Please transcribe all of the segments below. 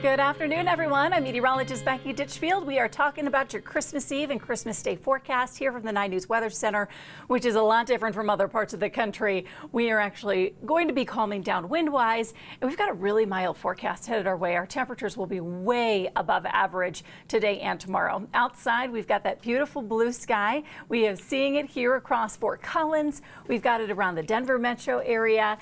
Good afternoon, everyone. I'm Meteorologist Becky Ditchfield. We are talking about your Christmas Eve and Christmas Day forecast here from the 9 News Weather Center, which is a lot different from other parts of the country. We are actually going to be calming down wind-wise, and we've got a really mild forecast headed our way. Our temperatures will be way above average today and tomorrow. Outside, we've got that beautiful blue sky. We are seeing it here across Fort Collins. We've got it around the Denver metro area.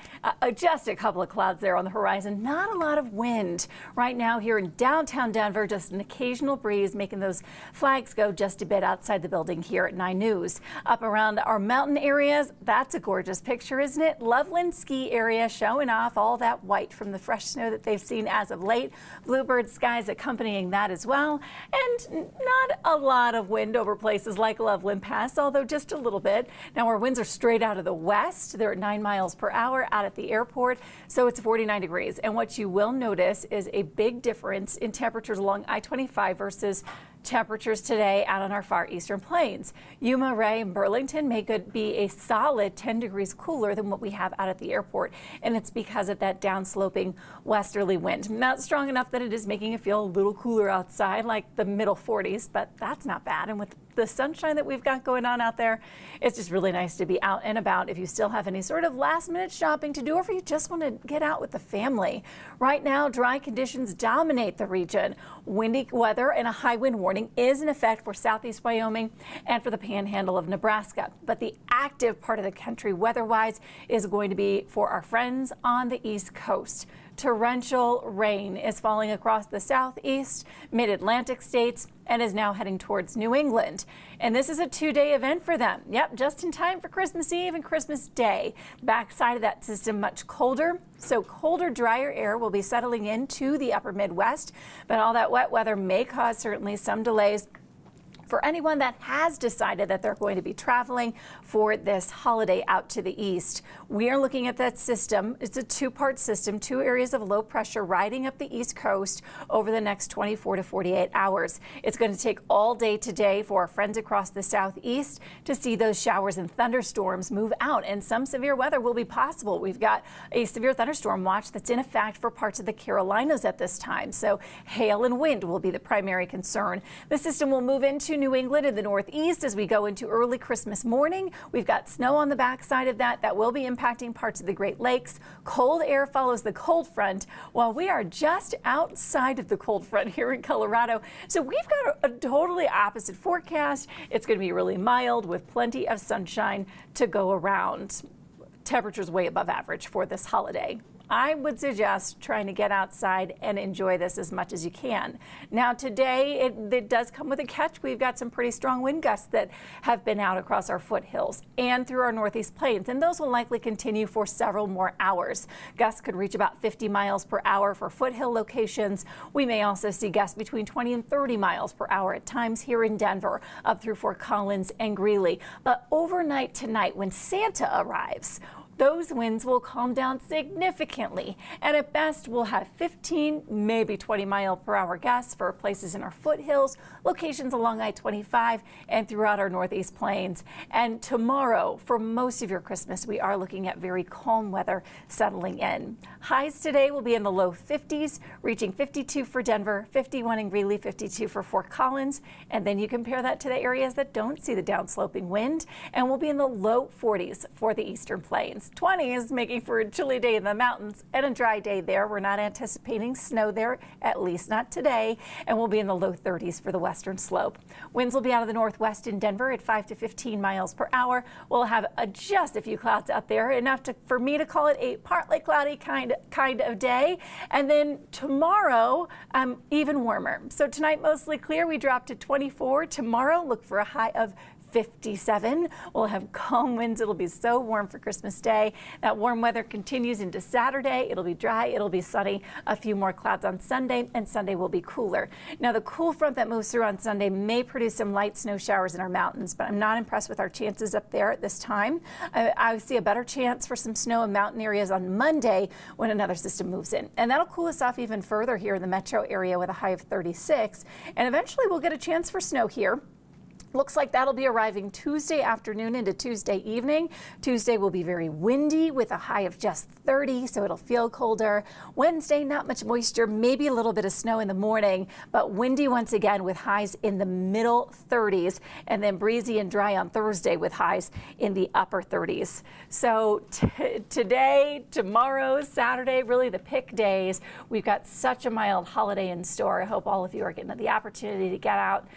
Just a couple of clouds there on the horizon. Not a lot of wind right now here in downtown Denver, just an occasional breeze making those flags go just a bit outside the building here at 9 News. Up around our mountain areas, that's a gorgeous picture, isn't it? Loveland ski area showing off all that white from the fresh snow that they've seen as of late. Bluebird skies accompanying that as well. And not a lot of wind over places like Loveland Pass, although just a little bit. Now our winds are straight out of the west. They're at 9 miles per hour out at the airport, so it's 49 degrees. And what you will notice is a big difference in temperatures along I-25 versus temperatures today out on our far eastern plains. Yuma, Ray, and Burlington may be a solid 10 degrees cooler than what we have out at the airport, and it's because of that downsloping westerly wind. Not strong enough that it is making it feel a little cooler outside, like the middle 40s, but that's not bad. And with the sunshine that we've got going on out there, it's just really nice to be out and about if you still have any sort of last-minute shopping to do, or if you just want to get out with the family. Right now, dry conditions dominate the region. Windy weather and a high wind warning is in effect for southeast Wyoming and for the panhandle of Nebraska. But the active part of the country weather-wise is going to be for our friends on the East Coast. Torrential rain is falling across the southeast, mid-Atlantic states, and is now heading towards New England. And this is a two-day event for them. Yep, just in time for Christmas Eve and Christmas Day. Backside of that system much colder, so colder, drier air will be settling into the upper Midwest, but all that wet weather may cause certainly some delays for anyone that has decided that they're going to be traveling for this holiday out to the east. We are looking at that system. It's a two-part system, two areas of low pressure riding up the east coast over the next 24 to 48 hours. It's going to take all day today for our friends across the southeast to see those showers and thunderstorms move out, and some severe weather will be possible. We've got a severe thunderstorm watch that's in effect for parts of the Carolinas at this time, so hail and wind will be the primary concern. The system will move into New England in the northeast as we go into early Christmas morning. We've got snow on the backside of that will be impacting parts of the Great Lakes. Cold air follows the cold front while we are just outside of the cold front here in Colorado. So we've got a totally opposite forecast. It's going to be really mild with plenty of sunshine to go around. Temperatures way above average for this holiday. I would suggest trying to get outside and enjoy this as much as you can. Now today, it does come with a catch. We've got some pretty strong wind gusts that have been out across our foothills and through our northeast plains, and those will likely continue for several more hours. Gusts could reach about 50 miles per hour for foothill locations. We may also see gusts between 20 and 30 miles per hour at times here in Denver, up through Fort Collins and Greeley. But overnight tonight, when Santa arrives, those winds will calm down significantly, and at best we'll have 15, maybe 20 mile per hour gusts for places in our foothills, locations along I-25 and throughout our northeast plains. And tomorrow, for most of your Christmas, we are looking at very calm weather settling in. Highs today will be in the low 50s, reaching 52 for Denver, 51 in Greeley, 52 for Fort Collins, and then you compare that to the areas that don't see the downsloping wind, and we'll be in the low 40s for the eastern plains. 20s, making for a chilly day in the mountains and a dry day there. We're not anticipating snow there, at least not today, and we'll be in the low 30s for the western slope. Winds will be out of the northwest in Denver at 5 to 15 miles per hour. We'll have just a few clouds out there, enough for me to call it a partly cloudy kind of day. And then tomorrow, even warmer. So tonight mostly clear. We drop to 24. Tomorrow, look for a high of 57. We'll have calm winds. It'll be so warm for Christmas Day. That warm weather continues into Saturday. It'll be dry. It'll be sunny. A few more clouds on Sunday, and Sunday will be cooler. Now, the cool front that moves through on Sunday may produce some light snow showers in our mountains, but I'm not impressed with our chances up there at this time. I see a better chance for some snow in mountain areas on Monday when another system moves in. And that'll cool us off even further here in the metro area with a high of 36. And eventually we'll get a chance for snow here Looks like that'll be arriving Tuesday afternoon into Tuesday evening. Tuesday will be very windy with a high of just 30, so it'll feel colder. Wednesday, not much moisture, maybe a little bit of snow in the morning, but windy once again with highs in the middle 30s, and then breezy and dry on Thursday with highs in the upper 30s. So today, tomorrow, Saturday, really the pick days. We've got such a mild holiday in store. I hope all of you are getting the opportunity to get out,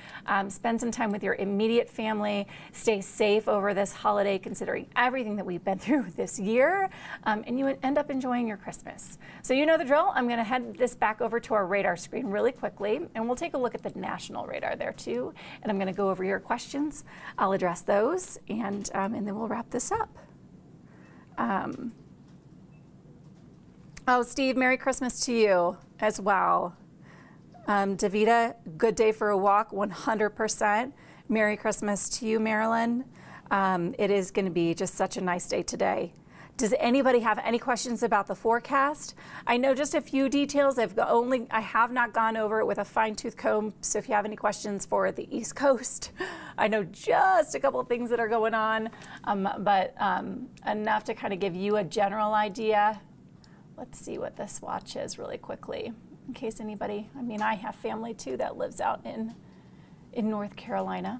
spend some time with your immediate family, stay safe over this holiday considering everything that we've been through this year, and you end up enjoying your Christmas. So you know the drill. I'm going to head this back over to our radar screen really quickly, and we'll take a look at the national radar there too, and I'm going to go over your questions. I'll address those, and then we'll wrap this up. Oh, Steve, Merry Christmas to you as well. Davida, good day for a walk, 100%. Merry Christmas to you, Marilyn. It is going to be just such a nice day today. Does anybody have any questions about the forecast? I know just a few details. I have not gone over it with a fine-tooth comb, so if you have any questions for the East Coast, I know just a couple of things that are going on, but enough to kind of give you a general idea. Let's see what this watch is really quickly, in case anybody, I have family too that lives out in North Carolina.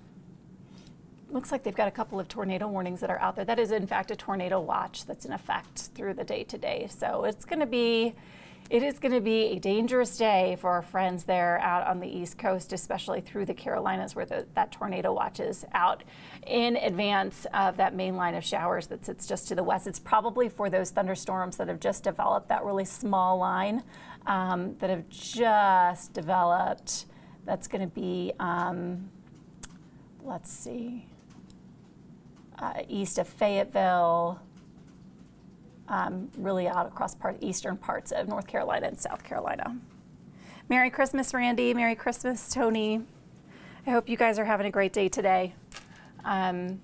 Looks like they've got a couple of tornado warnings that are out there. That is in fact a tornado watch that's in effect through the day today. So it is going to be a dangerous day for our friends there out on the East Coast, especially through the Carolinas where that tornado watch is out in advance of that main line of showers that sits just to the west. It's probably for those thunderstorms that have just developed, that really small line that have just developed. That's going to be, let's see, east of Fayetteville, really out across eastern parts of North Carolina and South Carolina. Merry Christmas, Randy. Merry Christmas, Tony. I hope you guys are having a great day today.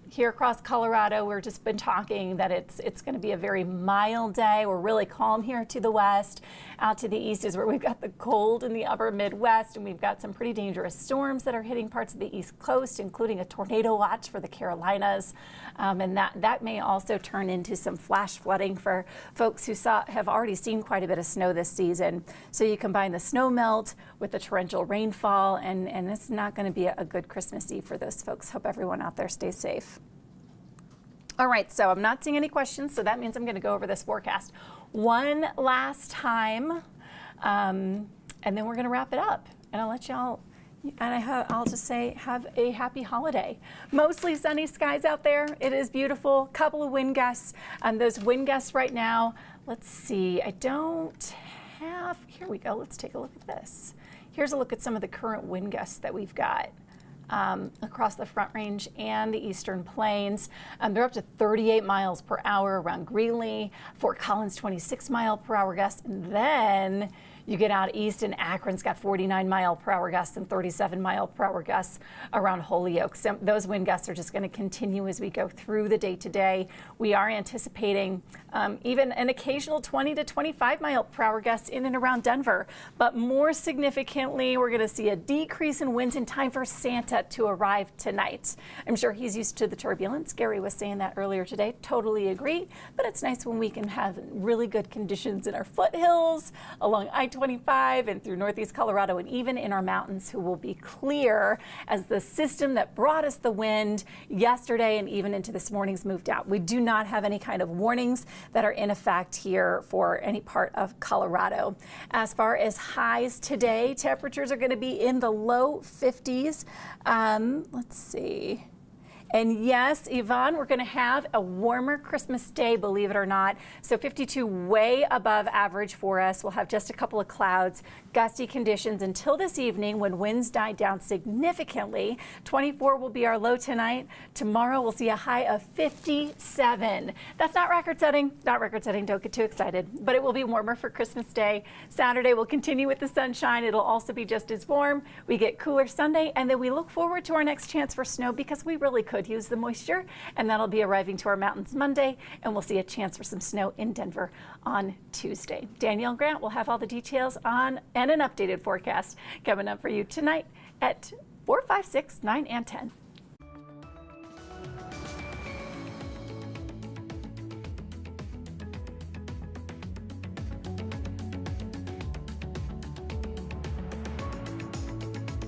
Here across Colorado, we've just been talking that it's going to be a very mild day. We're really calm here to the west. Out to the east is where we've got the cold in the upper Midwest, and we've got some pretty dangerous storms that are hitting parts of the East Coast, including a tornado watch for the Carolinas. And that may also turn into some flash flooding for folks who have already seen quite a bit of snow this season. So you combine the snow melt with the torrential rainfall, and it's not going to be a good Christmas Eve for those folks. Hope everyone out there stays safe. All right, so I'm not seeing any questions, so that means I'm going to go over this forecast one last time, and then we're going to wrap it up. And I'll let y'all, and I'll just say have a happy holiday. Mostly sunny skies out there. It is beautiful. Couple of wind gusts. Those wind gusts right now, let's see, I don't have, here we go. Let's take a look at this. Here's a look at some of the current wind gusts that we've got. Across the Front Range and the Eastern Plains. They're up to 38 miles per hour around Greeley. Fort Collins, 26 mile per hour gusts. And then you get out east, and Akron's got 49 mile per hour gusts and 37 mile per hour gusts around Holyoke. So those wind gusts are just going to continue as we go through the day today. We are anticipating even an occasional 20 to 25 mile per hour gusts in and around Denver. But more significantly, we're going to see a decrease in winds in time for Santa to arrive tonight. I'm sure he's used to the turbulence. Gary was saying that earlier today. Totally agree. But it's nice when we can have really good conditions in our foothills, along I-25 and through northeast Colorado, and even in our mountains, who will be clear as the system that brought us the wind yesterday and even into this morning's moved out. We do not have any kind of warnings that are in effect here for any part of Colorado. As far as highs today, temperatures are going to be in the low 50s. Let's see. And yes, Yvonne, we're going to have a warmer Christmas day, believe it or not. So 52 way above average for us. We'll have just a couple of clouds, gusty conditions until this evening when winds die down significantly. 24 will be our low tonight. Tomorrow we'll see a high of 57. That's not record setting, don't get too excited, but it will be warmer for Christmas Day. Saturday will continue with the sunshine. It'll also be just as warm. We get cooler Sunday, and then we look forward to our next chance for snow because we really could use the moisture, and that'll be arriving to our mountains Monday, and we'll see a chance for some snow in Denver on Tuesday. Danielle Grant will have all the details on and an updated forecast coming up for you tonight at 4, 5, 6, 9, and 10.